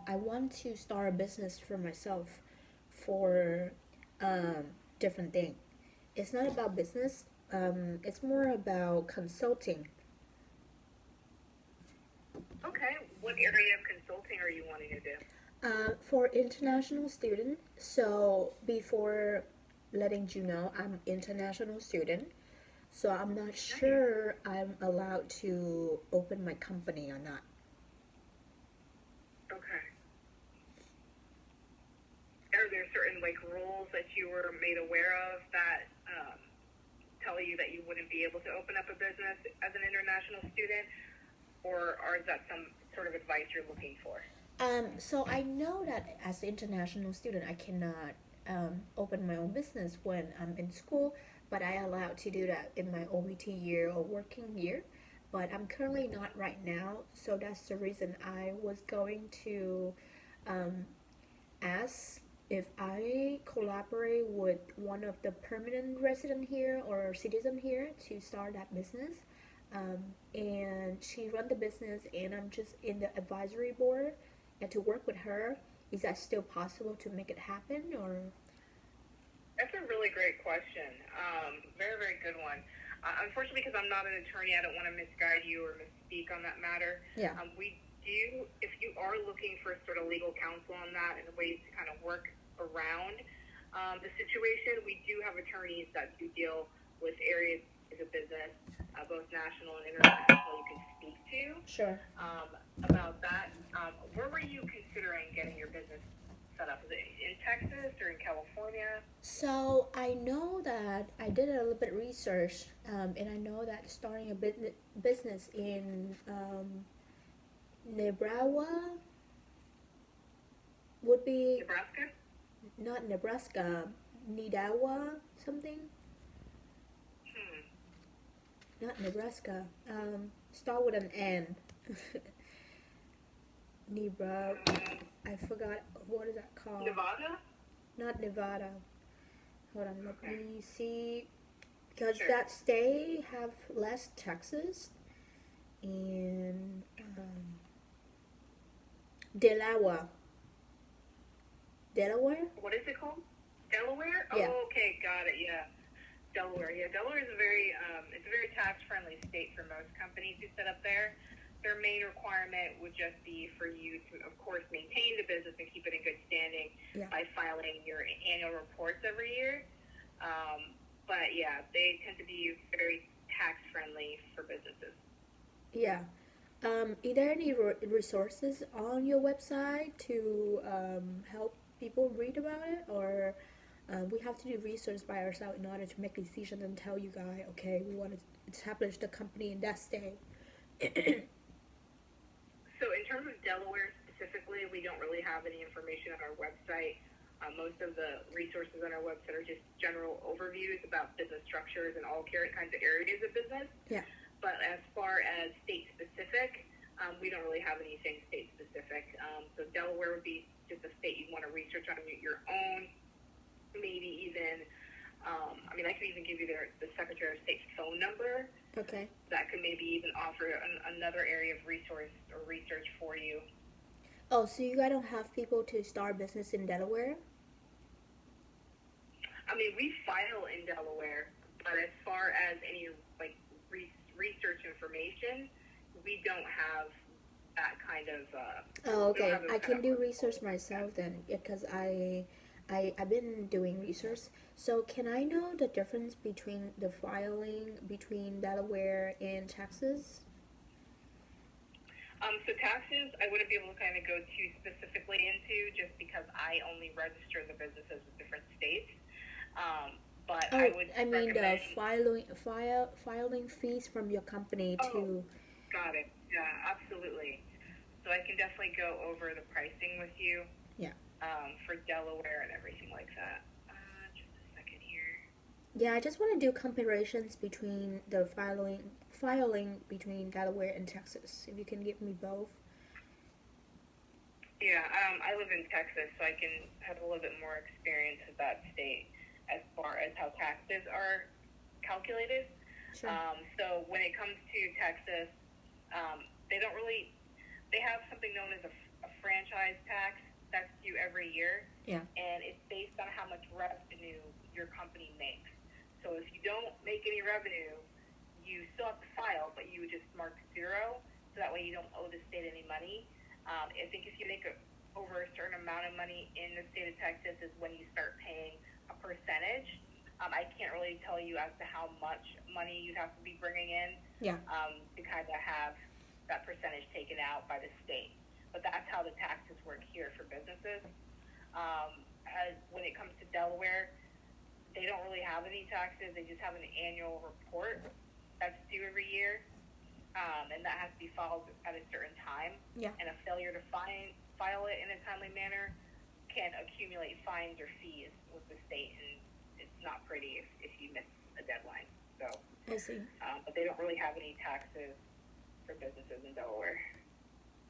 I want to start a business for myself for um, different thing. It's not about business. It's more about consulting. Okay, what area of consulting are you wanting to do? For international student. So before letting you know, I'm international student. So I'm not Nice. sure I'm allowed to open my company or not. Okay. Are there certain like rules that you were made aware of that tell you that you wouldn't be able to open up a business as an international student, or is that some sort of advice you're looking for? So I know that as an international student, I cannot open my own business when I'm in school, but I allowed to do that in my OBT year or working year. But I'm currently not right now, so that's the reason I was going to um, ask if I collaborate with one of the permanent resident here or citizen here to start that business. And she run the business, and I'm just in the advisory board, and to work with her. Is that still possible to make it happen, or? That's a really great question. Very, very good one. Unfortunately, because I'm not an attorney, I don't want to misguide you or misspeak on that matter. Yeah. We do, if you are looking for sort of legal counsel on that and ways to kind of work around the situation, we do have attorneys that do deal with areas of business, both national and international, you can speak to Sure. um, about that. Where were you considering getting your business set up? Is it in Texas or in California? So I know that I did a little bit of research, and I know that starting a business in Nebraska would be Nebraska? not Nebraska, Nidawa something. Hmm. Not Nebraska. Start with an N. Nebra. Uh, I forgot what is that called. Nevada? Not Nevada. Hold on, let Okay. me see. Because Sure. that state have less taxes and Delaware. Delaware? What is it called? Delaware? Yeah. Oh, okay, got it. Yeah, Delaware. Yeah, Delaware is it's a very tax-friendly state for most companies who set up there. Their main requirement would just be for you to, of course, maintain the business and keep it in good standing Yeah. by filing your annual reports every year. But yeah, they tend to be very tax-friendly for businesses. Yeah. Are there any resources on your website to help people read about it, or we have to do research by ourselves in order to make decisions and tell you guys, okay, we want to establish the company in that state. So in terms of Delaware specifically, we don't really have any information on our website. Most of the resources on our website are just general overviews about business structures and all kinds of areas of business. Yeah. But as far as state specific, we don't really have anything state specific. So Delaware would be just a state you'd want to research on your own. Maybe even, I could even give you the Secretary of State's phone number. Okay. That could maybe even offer another area of resource or research for you. Oh, so you guys don't have people to start business in Delaware? We file in Delaware, but as far as any like research information, we don't have that kind of. Oh, We don't okay. have those I kind can of do protocols research like that. myself then, because I've been doing research. So can I know the difference between the filing between Delaware and Texas? So taxes, I wouldn't be able to kind of go too specifically into just because I only register the businesses with different states. But I Oh, would I mean the recommend. filing fees from your company Oh, to. got it. Yeah, absolutely. So I can definitely go over the pricing with you Yeah. for Delaware and everything like that. Just a second here. Yeah, I just want to do comparisons between the filing between Delaware and Texas. If you can give me both. Yeah, I live in Texas, so I can have a little bit more experience with that state as far as how taxes are calculated. Sure. So when it comes to Texas, they don't really. they have something known as a franchise tax that's due every year. Yeah. And it's based on how much revenue your company makes. So if you don't make any revenue, you still have to file, but you would just mark 0, so that way you don't owe the state any money. I think if you make over a certain amount of money in the state of Texas is when you start paying a percentage. I can't really tell you as to how much money you'd have to be bringing in to kind of have that percentage taken out by the state. But that's how the taxes work here for businesses. When it comes to Delaware, they don't really have any taxes. They just have an annual report that's due every year, and that has to be filed at a certain time. Yeah. And a failure to file it in a timely manner can accumulate fines or fees with the state, and it's not pretty if you miss a deadline. So I see. But they don't really have any taxes for businesses in Delaware.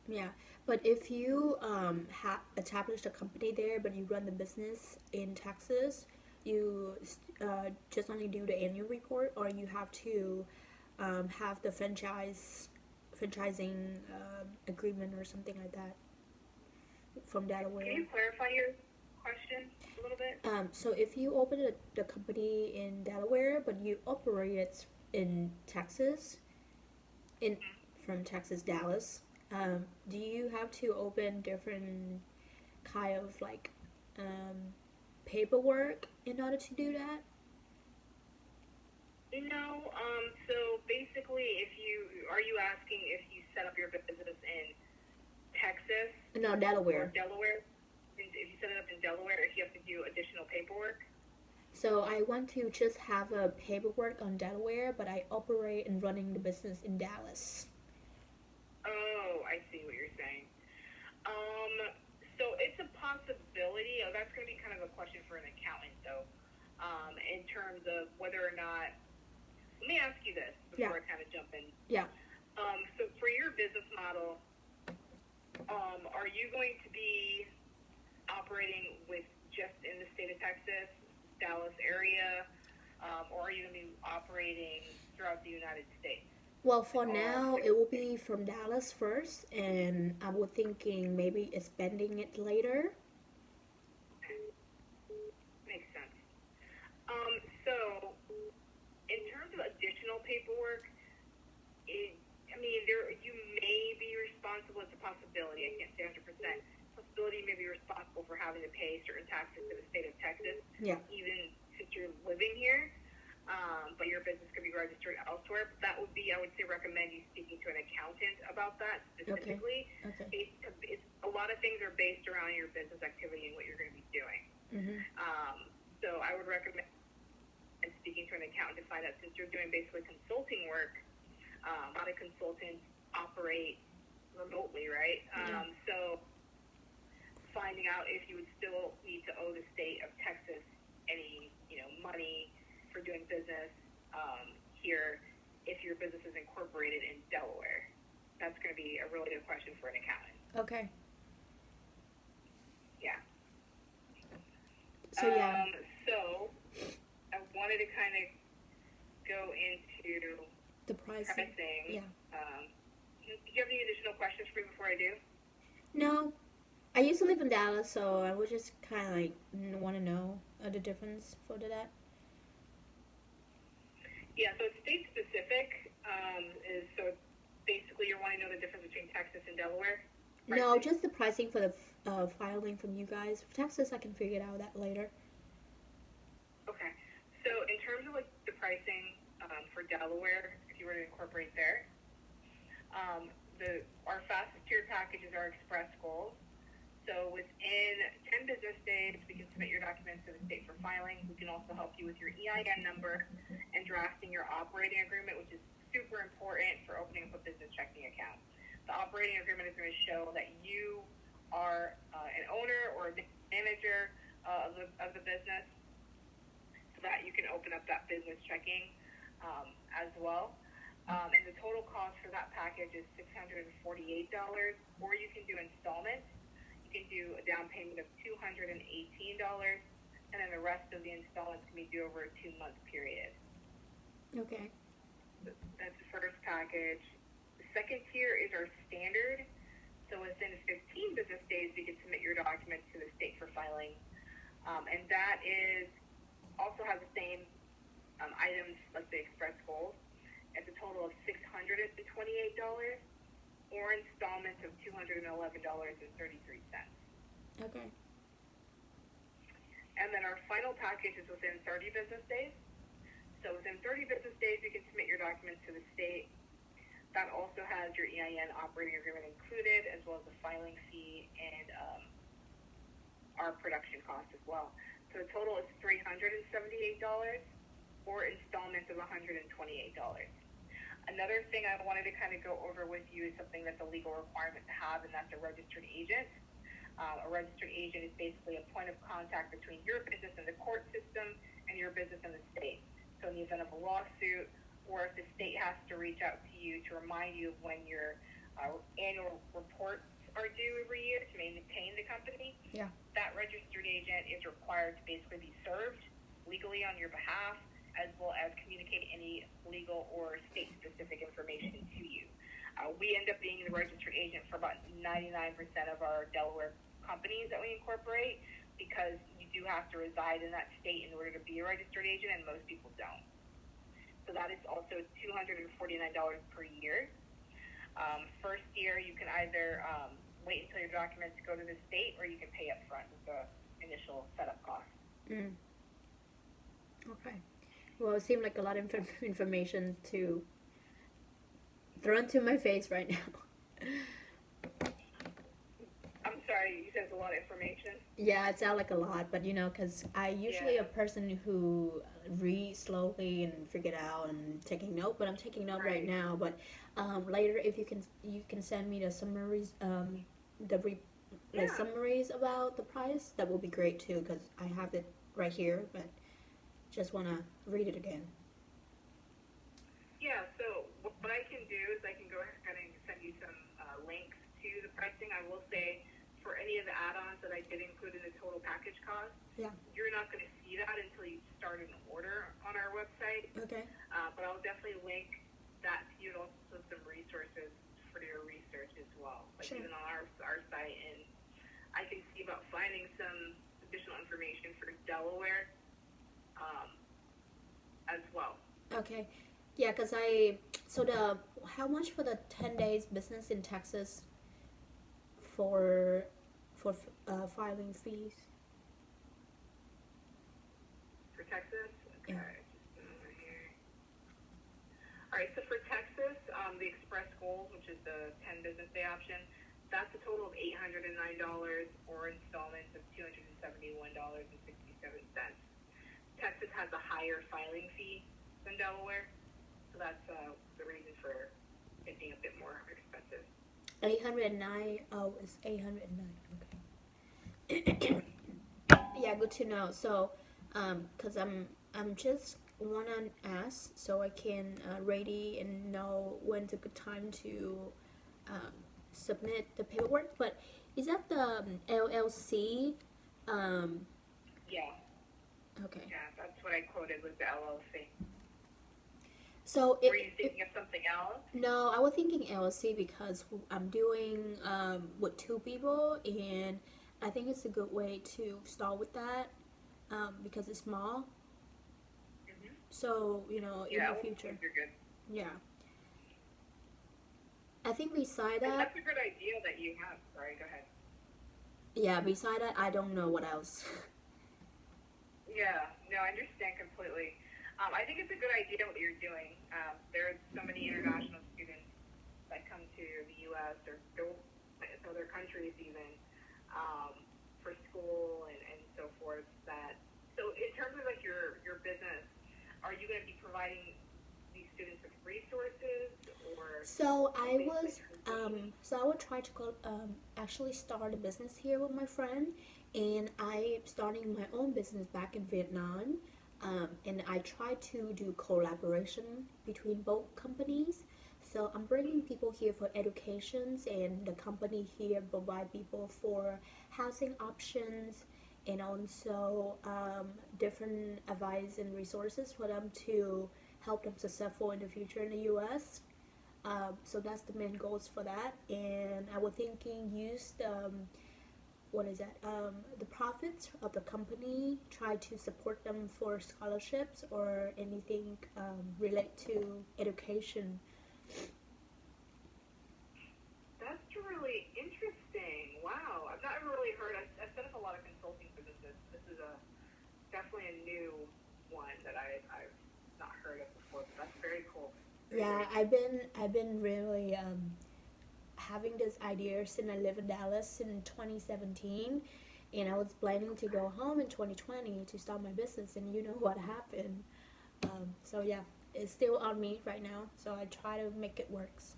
Yeah, but if you established a company there, but you run the business in Texas, you just only do the annual report, or you have to have the franchising agreement or something like that from Delaware. Can you clarify your question a little bit? So if you open the company in Delaware, but you operate it in Texas, from Texas, Dallas, do you have to open different kind of like paperwork in order to do that? No. So basically, are you asking if you set up your business in Texas? No, Delaware. Or Delaware? If you set it up in Delaware, if you have to do additional paperwork? So I want to just have a paperwork on Delaware, but I operate and running the business in Dallas. Oh, I see what you're saying. So it's a possibility. Oh, that's going to be kind of a question for an accountant, though, in terms of whether or not. Let me ask you this before I kind of jump in. Yeah. So for your business model, are you going to be operating with just in the state of Texas, Dallas area, or are you going to be operating throughout the United States? Well, for now, it will be from Dallas first, and I was thinking maybe expanding it later. Makes sense. So, in terms of additional paperwork, you may be responsible. It's a possibility. I can't say 100%. Possibility you may be responsible for having to pay certain taxes to the state of Texas, even since you're living here. But your business could be registered elsewhere. But that would be, I would say, recommend you speaking to an accountant about that specifically. Okay. A lot of things are based around your business activity and what you're going to be doing. Mm-hmm. So I would recommend speaking to an accountant to find out, since you're doing basically consulting work. A lot of consultants operate remotely, right? So finding out if you would still need to owe the state of Texas any, money for doing business here if your business is incorporated in Delaware. That's going to be a really good question for an accountant. Okay. Yeah. So So I wanted to kind of go into the pricing. Yeah. Do you have any additional questions for me before I do? No. I used to live in Dallas, so I would just kind of like want to know the difference for that. Yeah, so it's state specific. So basically you're wanting to know the difference between Texas and Delaware? Pricing? No, just the pricing for the filing from you guys. For Texas, I can figure out that later. Okay. So in terms of like the pricing for Delaware, if you were to incorporate there, our fastest tiered packages are express goals. So within 10 business days, we can submit your documents to the state for filing. We can also help you with your EIN number and drafting your operating agreement, which is super important for opening up a business checking account. The operating agreement is going to show that you are an owner or a manager of the business, so that you can open up that business checking as well. And the total cost for that package is $648, or you can do installments. You can do a down payment of $218, and then the rest of the installments can be due over a 2-month period. Okay. That's the first package. The second tier is our standard. So within 15 business days, you can submit your documents to the state for filing. And that is also has the same items like the express goals. It's a total of $628 or installments of $211.33. Okay. And then our final package is within 30 business days. So within 30 business days, you can submit your documents to the state. That also has your EIN operating agreement included, as well as the filing fee and our production costs as well. So the total is $378 or installments of $128. Another thing I wanted to kind of go over with you is something that's a legal requirement to have, and that's a registered agent. A registered agent is basically a point of contact between your business and the court system and your business and the state. So in the event of a lawsuit, or if the state has to reach out to you to remind you of when your annual reports are due every year to maintain the company, that registered agent is required to basically be served legally on your behalf, as well as communicate any legal or state-specific information to you. We end up being the registered agent for about 99% of our Delaware companies that we incorporate, because you do have to reside in that state in order to be a registered agent, and most people don't. So that is also $249 per year. First year, you can either wait until your documents go to the state, or you can pay up front with the initial setup cost. Okay. Well, it seemed like a lot of information to throw into my face right now. I'm sorry, you said it's a lot of information. Yeah, it sounds like a lot, but because I usually a person who read slowly and figure it out and taking note, but I'm taking note right now. But later, if you can send me the summaries, summaries about the price, that will be great too, because I have it right here, but just want to read it again. Yeah, so what I can do is I can go ahead and send you some links to the pricing. I will say, for any of the add-ons that I did include in the total package cost, you're not going to see that until you start an order on our website. Okay. But I'll definitely link that to you, and also some resources for your research as well. Like even on our site, and I can see about finding some additional information for Delaware as well. Okay. Yeah, because how much for the 10 days business in Texas for filing fees? For Texas? Okay. Yeah. Just a moment here. All right, so for Texas, the Express Goals, which is the 10 business day option, that's a total of $809 or installments of $271.67. Texas has a higher filing fee than Delaware, so that's the reason for it being a bit more expensive. 809. Oh, it's 809. Okay. Yeah, good to know. So, cause I'm just wanna ask so I can ready and know when's a good time to submit the paperwork. But is that the LLC? Yeah. Okay. Yeah, that's what I quoted was the LLC. So were you thinking of something else? No, I was thinking LLC because I'm doing with two people, and I think it's a good way to start with that because it's small. Mm-hmm. So in the future. You're good. Yeah. I think beside that. That's a good idea that you have. Sorry, go ahead. Yeah, beside that, I don't know what else. Yeah, no, I understand completely. I think it's a good idea what you're doing. There's so many international students that come to the U.S. or go to other countries even for school and so forth. So in terms of like your business, are you going to be providing these students with resources or? So I would try to actually start a business here with my friend, and I'm starting my own business back in Vietnam. And I try to do collaboration between both companies. So I'm bringing people here for educations, and the company here provide people for housing options, and also different advice and resources for them to help them successful in the future in the U.S. So that's the main goals for that. And I was thinking use the what is that? The profits of the company, try to support them for scholarships or anything relate to education. That's really interesting. Wow, I've not really heard. I've set up a lot of consulting businesses. This is a definitely a new one that I've not heard of before. But that's very cool. Yeah, Very I've been really having this idea since I live in Dallas in 2017, and I was planning to go home in 2020 to start my business, and you know what happened. So yeah, it's still on me right now. So I try to make it works.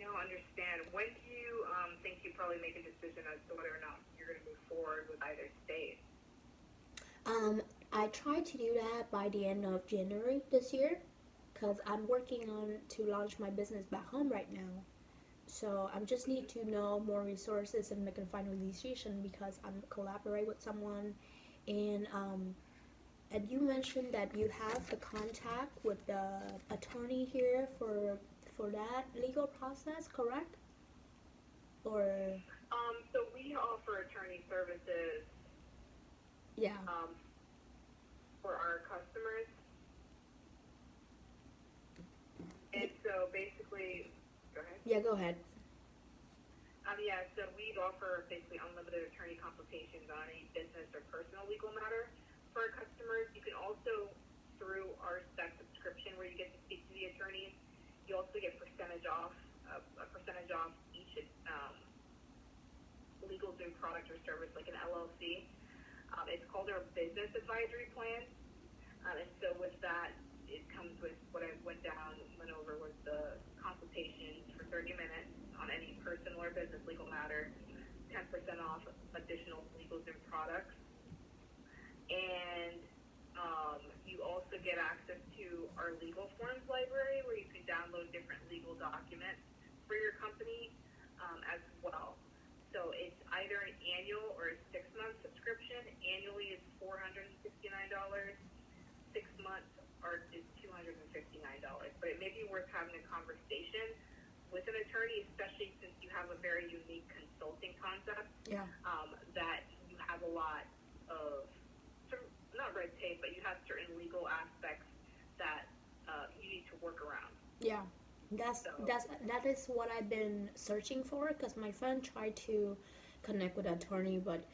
no, understand. When do you think you probably make a decision as to whether or not you're going to move forward with either state? Um, I try to do that by the end of January this year, because I'm working on to launch my business back home right now. So I just need to know more resources and make a final decision because I'm collaborate with someone, and you mentioned that you have the contact with the attorney here for that legal process, correct? Or So we offer attorney services yeah, um, for our customers, and so basically, go ahead. yeah. Go ahead. Yeah, so we offer basically unlimited attorney consultations on any business or personal legal matter for our customers. You can also, through our spec subscription where you get to speak to the attorneys, you also get a percentage off each legal Zoom product or service like an LLC. It's called our business advisory plan. And so with that, it comes with what I went over was the consultations for 30 minutes on any personal or business legal matter, 10% off additional legal Zoom products. And you also get access to our legal forms library where you can download different legal documents for your company as well. So it's either an annual or a 6-month subscription. Annually is $469. 6 months is $259. But it may be worth having a conversation with an attorney, especially since you have a very unique consulting concept. Yeah. That you have a lot of not red tape, but you have certain legal aspects that you need to work around. Yeah. That is what I've been searching for because my friend tried to connect with an attorney, but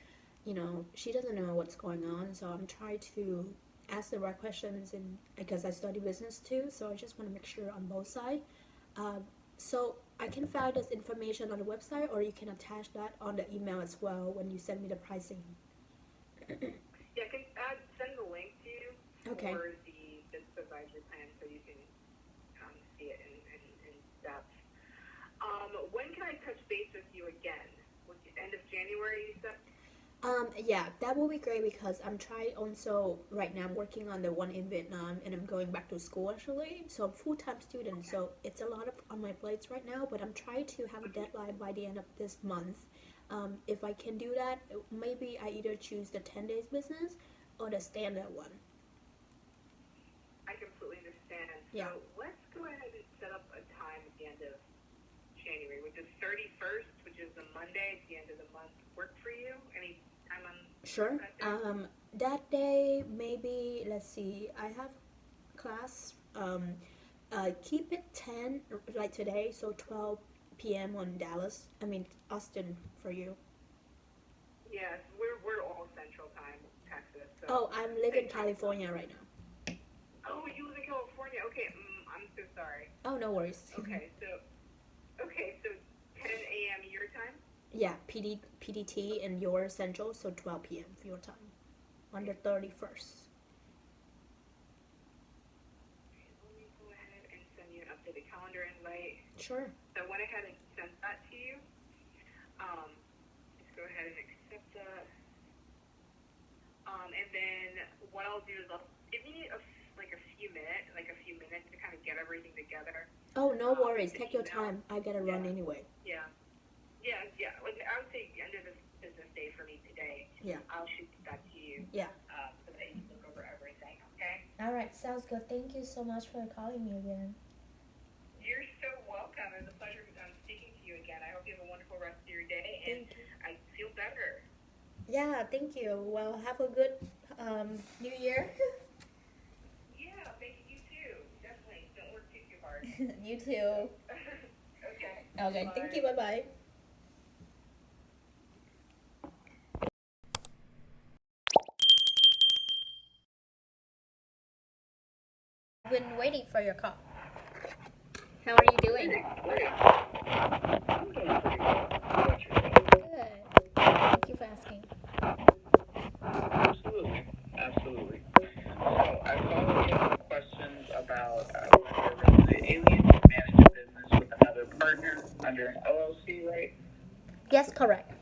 she doesn't know what's going on. So I'm trying to ask the right questions, and because I study business too, so I just want to make sure on both sides. So I can find this information on the website, or you can attach that on the email as well when you send me the pricing. Yeah, I can send the link to you Okay. for the business advisory plan so you can see it in depth. When can I touch base with you again? Was the end of January, you said? Yeah, that will be great because I'm trying also right now I'm working on the one in Vietnam and I'm going back to school actually. So I'm full-time student, Okay. so it's a lot of on my plates right now, but I'm trying to have a deadline by the end of this month. If I can do that, maybe I either choose the 10 days business or the standard one. I completely understand. So Yeah. let's go ahead and set up a time at the end of January. Would the 31st, which is the Monday at the end of the month, work for you? Any time on Sure. that day? That day maybe let's see. I have class. Keep it 10 like today, so 12 p.m. on Dallas. I mean Austin for you. Yes, we're all Central Time, Texas. So Oh, I'm living same in time zone. California right now. Oh, you live in California. Okay, I'm so sorry. Oh, no worries. Okay, so 10 a.m. your time. Yeah, PDT and your central, so 12 p.m. for your time on the 31st. Okay, let me go ahead and send you an updated calendar invite. Sure. So I went ahead and sent that to you. Just go ahead and accept that. And then what I'll do is I'll give me a few minutes to kind of get everything together. Oh, no worries. The Take your email. time. I gotta run anyway. Yeah. Yeah. Like I would say end of this business day for me today. Yeah. I'll shoot that to you. Yeah. So that you can look over everything. Okay. All right, sounds good. Thank you so much for calling me again. You're so welcome. It was a pleasure speaking to you again. I hope you have a wonderful rest of your day, and Thank you. I feel better. Yeah, thank you. Well, have a good New Year. Yeah, thank you too. Definitely. Don't work too hard. You too. Okay. Okay, thank you. Bye. Bye bye. I've been waiting for your call. How are you doing? Great. I'm doing pretty well. How about yourself? Good. Thank you for asking. Absolutely. Absolutely. So I saw you have questions about whether the alien can manage a business with another partner under an LLC, right? Yes, correct.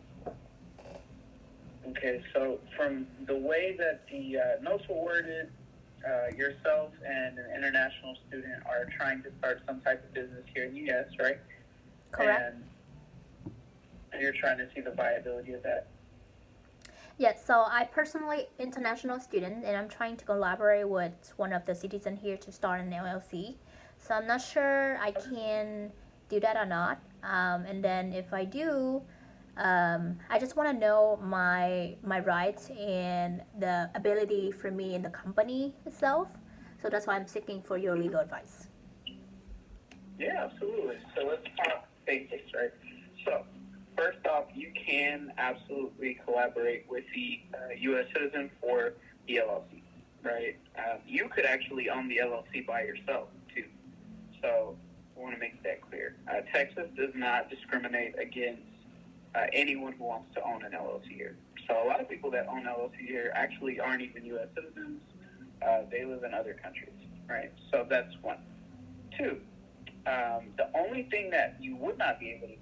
Okay, so from the way that the notes were worded, yourself and an international student are trying to start some type of business here in the U.S., right? Correct. And you're trying to see the viability of that. Yes, so I personally international student and I'm trying to collaborate with one of the citizens here to start an LLC. So I'm not sure I can do that or not. And then if I do, I just want to know my rights and the ability for me in the company itself. So that's why I'm seeking for your legal advice. Yeah, absolutely. So let's talk basics, right? So first off, you can absolutely collaborate with the U.S. citizen for the LLC, right? You could actually own the LLC by yourself too. So I want to make that clear. Texas does not discriminate against anyone who wants to own an LLC here. So a lot of people that own LLC here actually aren't even U.S. citizens. They live in other countries, right? So that's one. Two, the only thing that you would not be able to do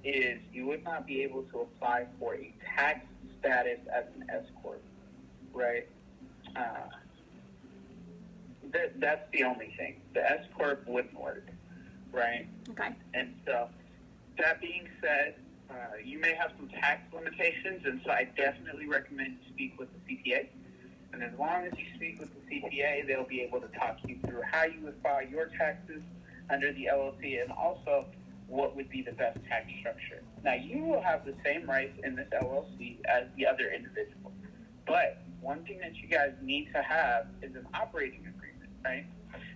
is you would not be able to apply for a tax status as an S corp, right? Uh, that's the only thing. The S corp wouldn't work, right? Okay. And so that being said, you may have some tax limitations, and so I definitely recommend you speak with the CPA. And as long as you speak with the CPA, they'll be able to talk you through how you would file your taxes under the LLC and also what would be the best tax structure. Now, you will have the same rights in this LLC as the other individual. But one thing that you guys need to have is an operating agreement, right?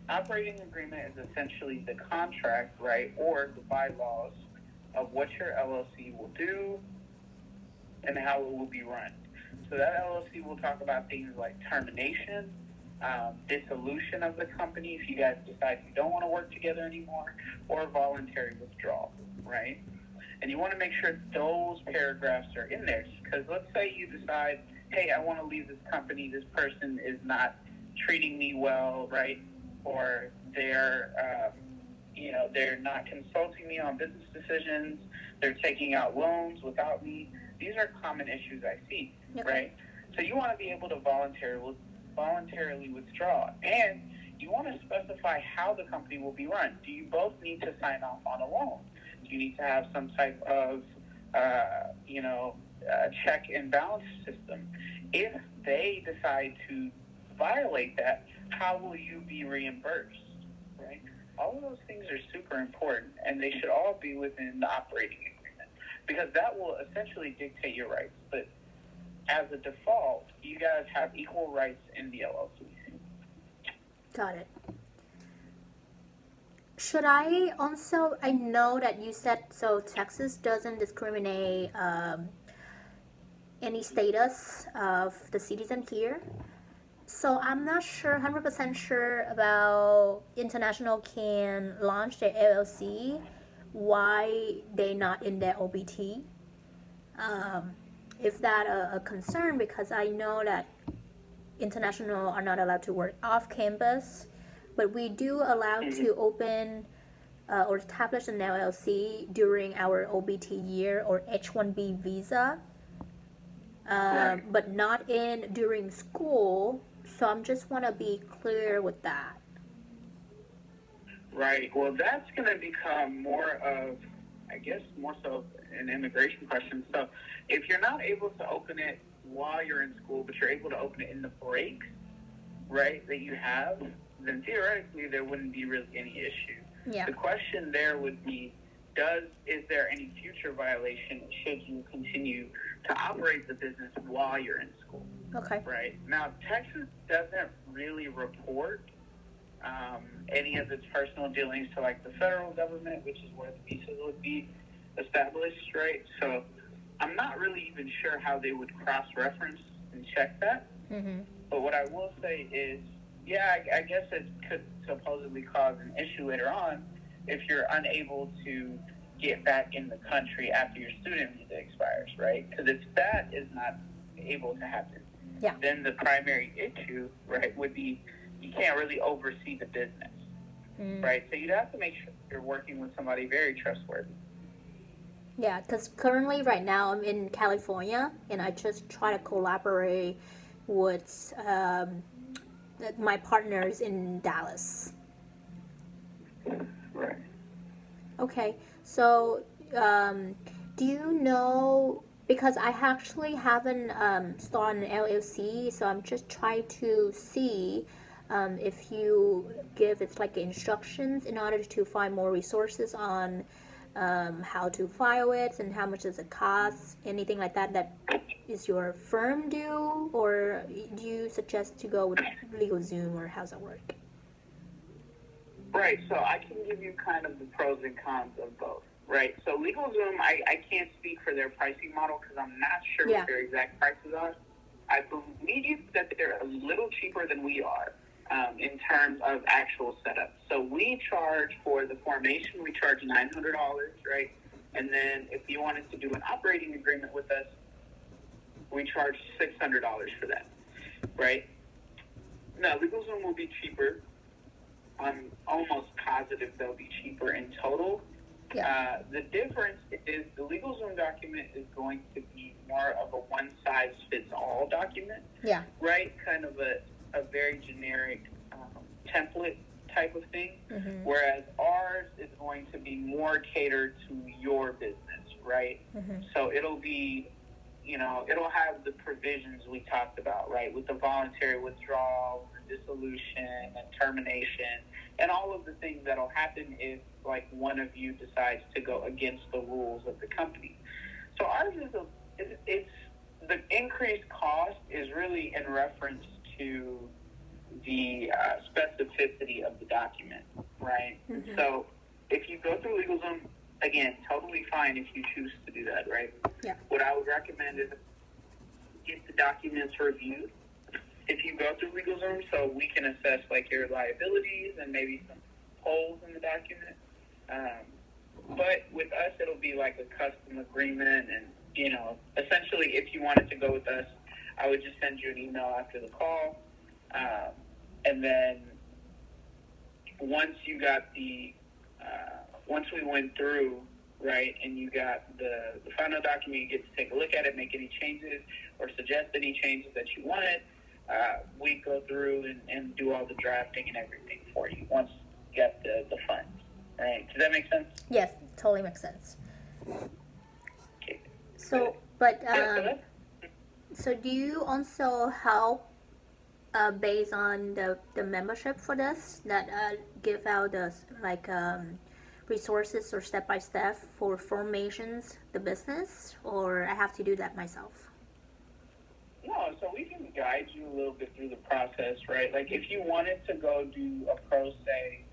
Operating agreement is essentially the contract, right, or the bylaws of what your LLC will do and how it will be run. So that LLC will talk about things like termination, dissolution of the company if you guys decide you don't want to work together anymore, or voluntary withdrawal, right? And you want to make sure those paragraphs are in there, because let's say you decide, hey, I want to leave this company, this person is not treating me well, right? Or they're not consulting me on business decisions, they're taking out loans without me. These are common issues I see, Okay. right? So you want to be able to voluntarily withdraw, and you want to specify how the company will be run. Do you both need to sign off on a loan? Do you need to have some type of, check and balance system? If they decide to violate that, how will you be reimbursed, right? All of those things are super important, and they should all be within the operating agreement, because that will essentially dictate your rights. But as a default, you guys have equal rights in the LLC. Got it. Should I also? I know that you said so. Texas doesn't discriminate any status of the citizen here. So I'm not sure, 100% sure about international can launch their LLC. Why they not in their OBT? Um, is that a concern? Because I know that international are not allowed to work off campus, but we do allow to open or establish an LLC during our OBT year or H-1B visa, Right. but not in during school. So I'm just want to be clear with that. Right. Well, that's going to become more of, I guess, more so an immigration question. So if you're not able to open it while you're in school, but you're able to open it in the breaks, right, that you have, then theoretically there wouldn't be really any issue. Yeah. The question there would be, is there any future violation should you continue to operate the business while you're in school? Okay. Right. Now, Texas doesn't really report any of its personal dealings to like the federal government, which is where the visas would be established, right? So I'm not really even sure how they would cross-reference and check that. Mm-hmm. But what I will say is, yeah, I guess it could supposedly cause an issue later on if you're unable to get back in the country after your student visa expires, right? Because if that is not able to happen, yeah, then the primary issue, right, would be you can't really oversee the business, right? So you'd have to make sure you're working with somebody very trustworthy. Yeah, because currently right now I'm in California and I just try to collaborate with my partners in Dallas. Right. Okay, so do you know, because I actually haven't started an LLC, so I'm just trying to see if you give it's like instructions in order to find more resources on how to file it and how much does it cost, anything like that. That is your firm do, or do you suggest to go with LegalZoom, or how's that work? Right, so I can give you kind of the pros and cons of both, right? So LegalZoom, I can't speak for their pricing model because I'm not sure what their exact prices are. I believe that they're a little cheaper than we are in terms of actual setup. So we charge for the formation, we charge $900, right? And then if you wanted to do an operating agreement with us, we charge $600 for that, right? Now, LegalZoom will be cheaper. I'm almost positive they'll be cheaper in total. Yeah. The difference is the LegalZoom document is going to be more of a one-size-fits-all document. Yeah. Right? Kind of a very generic template type of thing. Mm-hmm. Whereas ours is going to be more catered to your business, right? Mm-hmm. So it'll be, it'll have the provisions we talked about, right? With the voluntary withdrawal, dissolution, and termination, and all of the things that'll happen if, like, one of you decides to go against the rules of the company. So ours is the increased cost is really in reference to the specificity of the document, right? Mm-hmm. So if you go through LegalZoom, again, totally fine if you choose to do that, right? Yeah. What I would recommend is get the documents reviewed if you go through LegalZoom, so we can assess like your liabilities and maybe some holes in the document. But with us, it'll be like a custom agreement, and essentially, if you wanted to go with us, I would just send you an email after the call, and then once you got once we went through, right, and you got the final document, you get to take a look at it, make any changes, or suggest any changes that you wanted. We go through and do all the drafting and everything for you once you get the funds. Right? Does that make sense? Yes, totally makes sense. Okay. So, but so do you also help based on the membership for this that give out the resources or step by step for formations the business, or I have to do that myself? No, so we can guide you a little bit through the process, right? Like if you wanted to go do a pro se,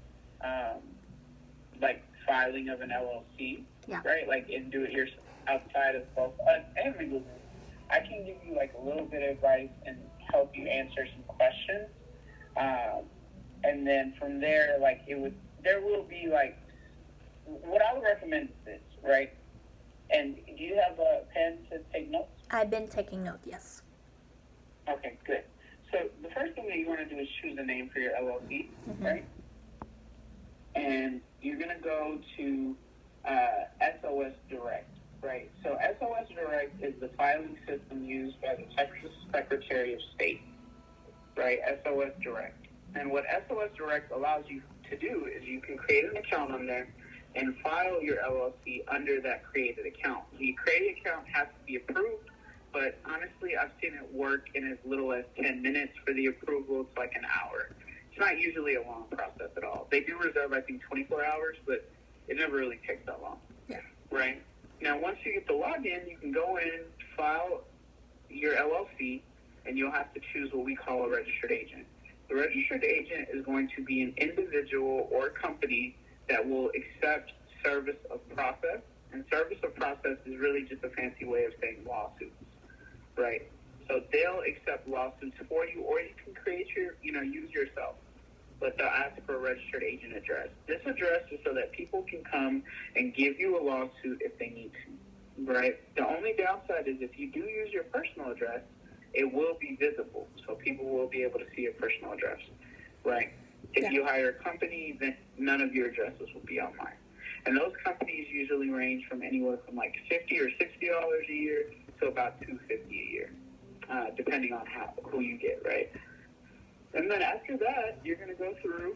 like filing of an LLC, yeah, right? Like and do it yourself outside of both us and LegalZoom, I can give you like a little bit of advice and help you answer some questions, and then from there, like there will be like what I would recommend is this, right? And do you have a pen to take notes? I've been taking notes, yes. Okay, good. So the first thing that you want to do is choose a name for your LLC, mm-hmm. right? And you're going to go to SOS Direct, right? So SOS Direct is the filing system used by the Texas Secretary of State, right? SOS Direct. And what SOS Direct allows you to do is you can create an account on there and file your LLC under that created account. The created account has to be approved, but honestly, I've seen it work in as little as 10 minutes. For the approval, it's like an hour. It's not usually a long process at all. They do reserve, I think, 24 hours, but it never really takes that long. Yeah. Right? Now, once you get the login, you can go in, file your LLC, and you'll have to choose what we call a registered agent. The registered agent is going to be an individual or company that will accept service of process, and service of process is really just a fancy way of saying lawsuits, right? So they'll accept lawsuits for you, or you can create use yourself. But they'll ask for a registered agent address. This address is so that people can come and give you a lawsuit if they need to, right? The only downside is if you do use your personal address, it will be visible. So people will be able to see your personal address, right? If you hire a company, then none of your addresses will be online. And those companies usually range from anywhere from like $50 or $60 a year to about $250 a year, depending on who you get, right? And then after that, you're going to go through,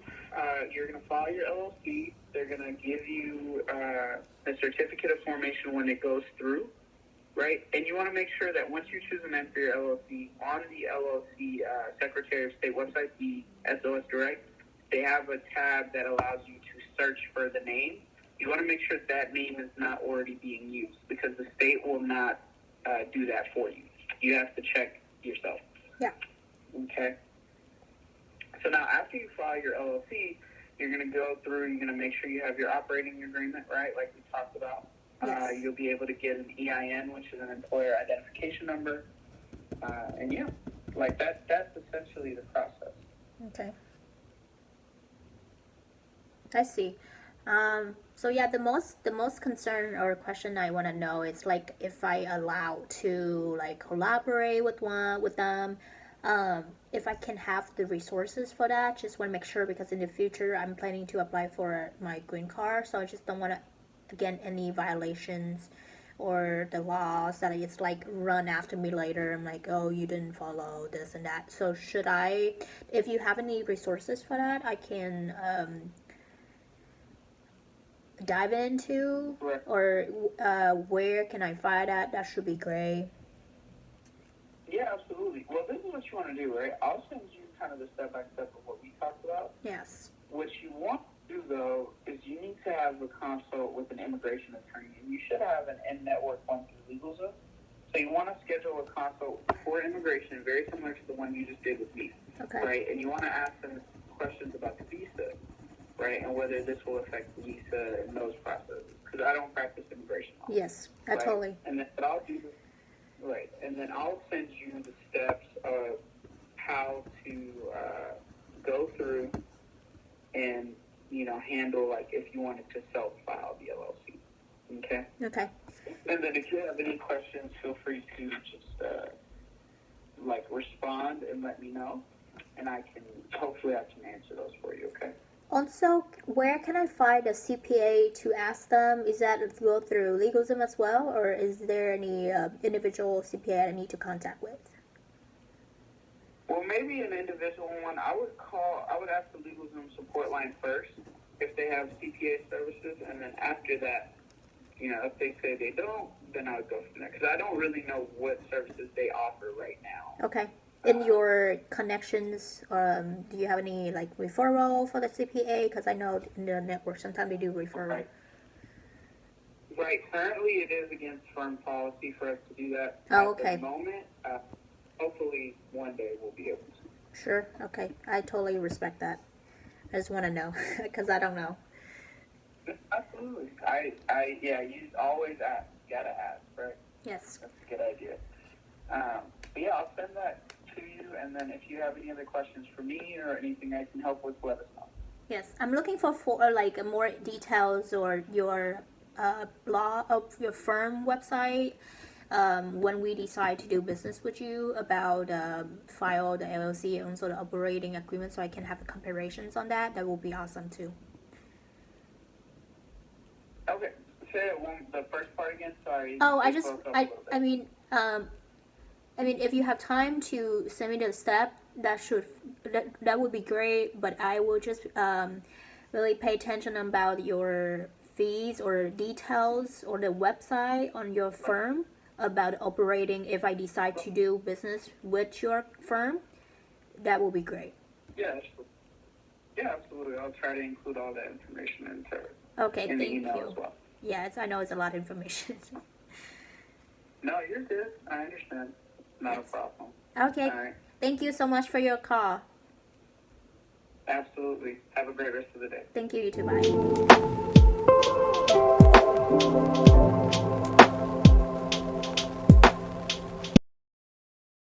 you're going to file your LLC. They're going to give you a certificate of formation when it goes through, right? And you want to make sure that once you choose a name for your LLC, on the LLC Secretary of State website, the SOS Direct, they have a tab that allows you to search for the name. You want to make sure that name is not already being used, because the state will not do that for you. You have to check yourself. Yeah. Okay. So now after you file your LLC, you're going to go through, you're going to make sure you have your operating agreement, right, like we talked about. Yes. You'll be able to get an EIN, which is an employer identification number. And yeah, like that's essentially the process. Okay. I see. So yeah, the most concern or question I want to know is like if I allow to like collaborate with them, if I can have the resources for that. Just want to make sure, because in the future I'm planning to apply for my green card, so I just don't want to again any violations or the laws that it's like run after me later. I'm like, oh, you didn't follow this and that. So should I, if you have any resources for that, I can dive into, or where can I find that? That should be great. Yeah, absolutely. Well, this is what you want to do, right? I'll send you kind of the step-by-step of what we talked about. Yes. What you want to do, though, is you need to have a consult with an immigration attorney, and you should have an in-network one through LegalZoom. So you want to schedule a consult for immigration, very similar to the one you just did with me, Okay. right? And you want to ask them questions about the visa, right, and whether this will affect the visa and those processes, because I don't practice immigration law. Yes, I right? totally. And then I'll do this. Right, and then I'll send you the steps of how to go through and, handle, like, if you wanted to self-file the LLC, okay? Okay. And then if you have any questions, feel free to just, respond and let me know, and hopefully I can answer those for you, okay? Also, where can I find a CPA to ask them? Is that go through LegalZoom as well, or is there any individual CPA I need to contact with? Well, maybe an individual one. I would ask the LegalZoom support line first if they have CPA services, and then after that, if they say they don't, then I would go from there, because I don't really know what services they offer right now. Okay. In your connections, do you have any like referral for the CPA? Because I know in the network sometimes they do referral. Right. Currently, it is against firm policy for us to do that. Oh, At okay. the moment, hopefully one day we'll be able to. Sure. Okay. I totally respect that. I just want to know because I don't know. Absolutely. You always ask. You gotta ask, right? Yes. That's a good idea. But yeah, I'll send that to you, and then if you have any other questions for me or anything I can help with, let us know. Yes, I'm looking for like more details or your law of your firm website when we decide to do business with you about file the LLC and also the operating agreement, so I can have comparisons on that. That will be awesome too. Okay, say the first part again. Sorry. Oh, I mean, if you have time to send me the step, that would be great. But I will just really pay attention about your fees or details or the website on your firm about operating. If I decide to do business with your firm, that will be great. Yeah, sure. Yeah, absolutely. I'll try to include all that information Okay, in the thank email you. as well. Yes, I know it's a lot of information. No, you're good. I understand. Not Yes. a problem. Okay, All right. thank you so much for your call. Absolutely. Have a great rest of the day. Thank you, you too. Bye.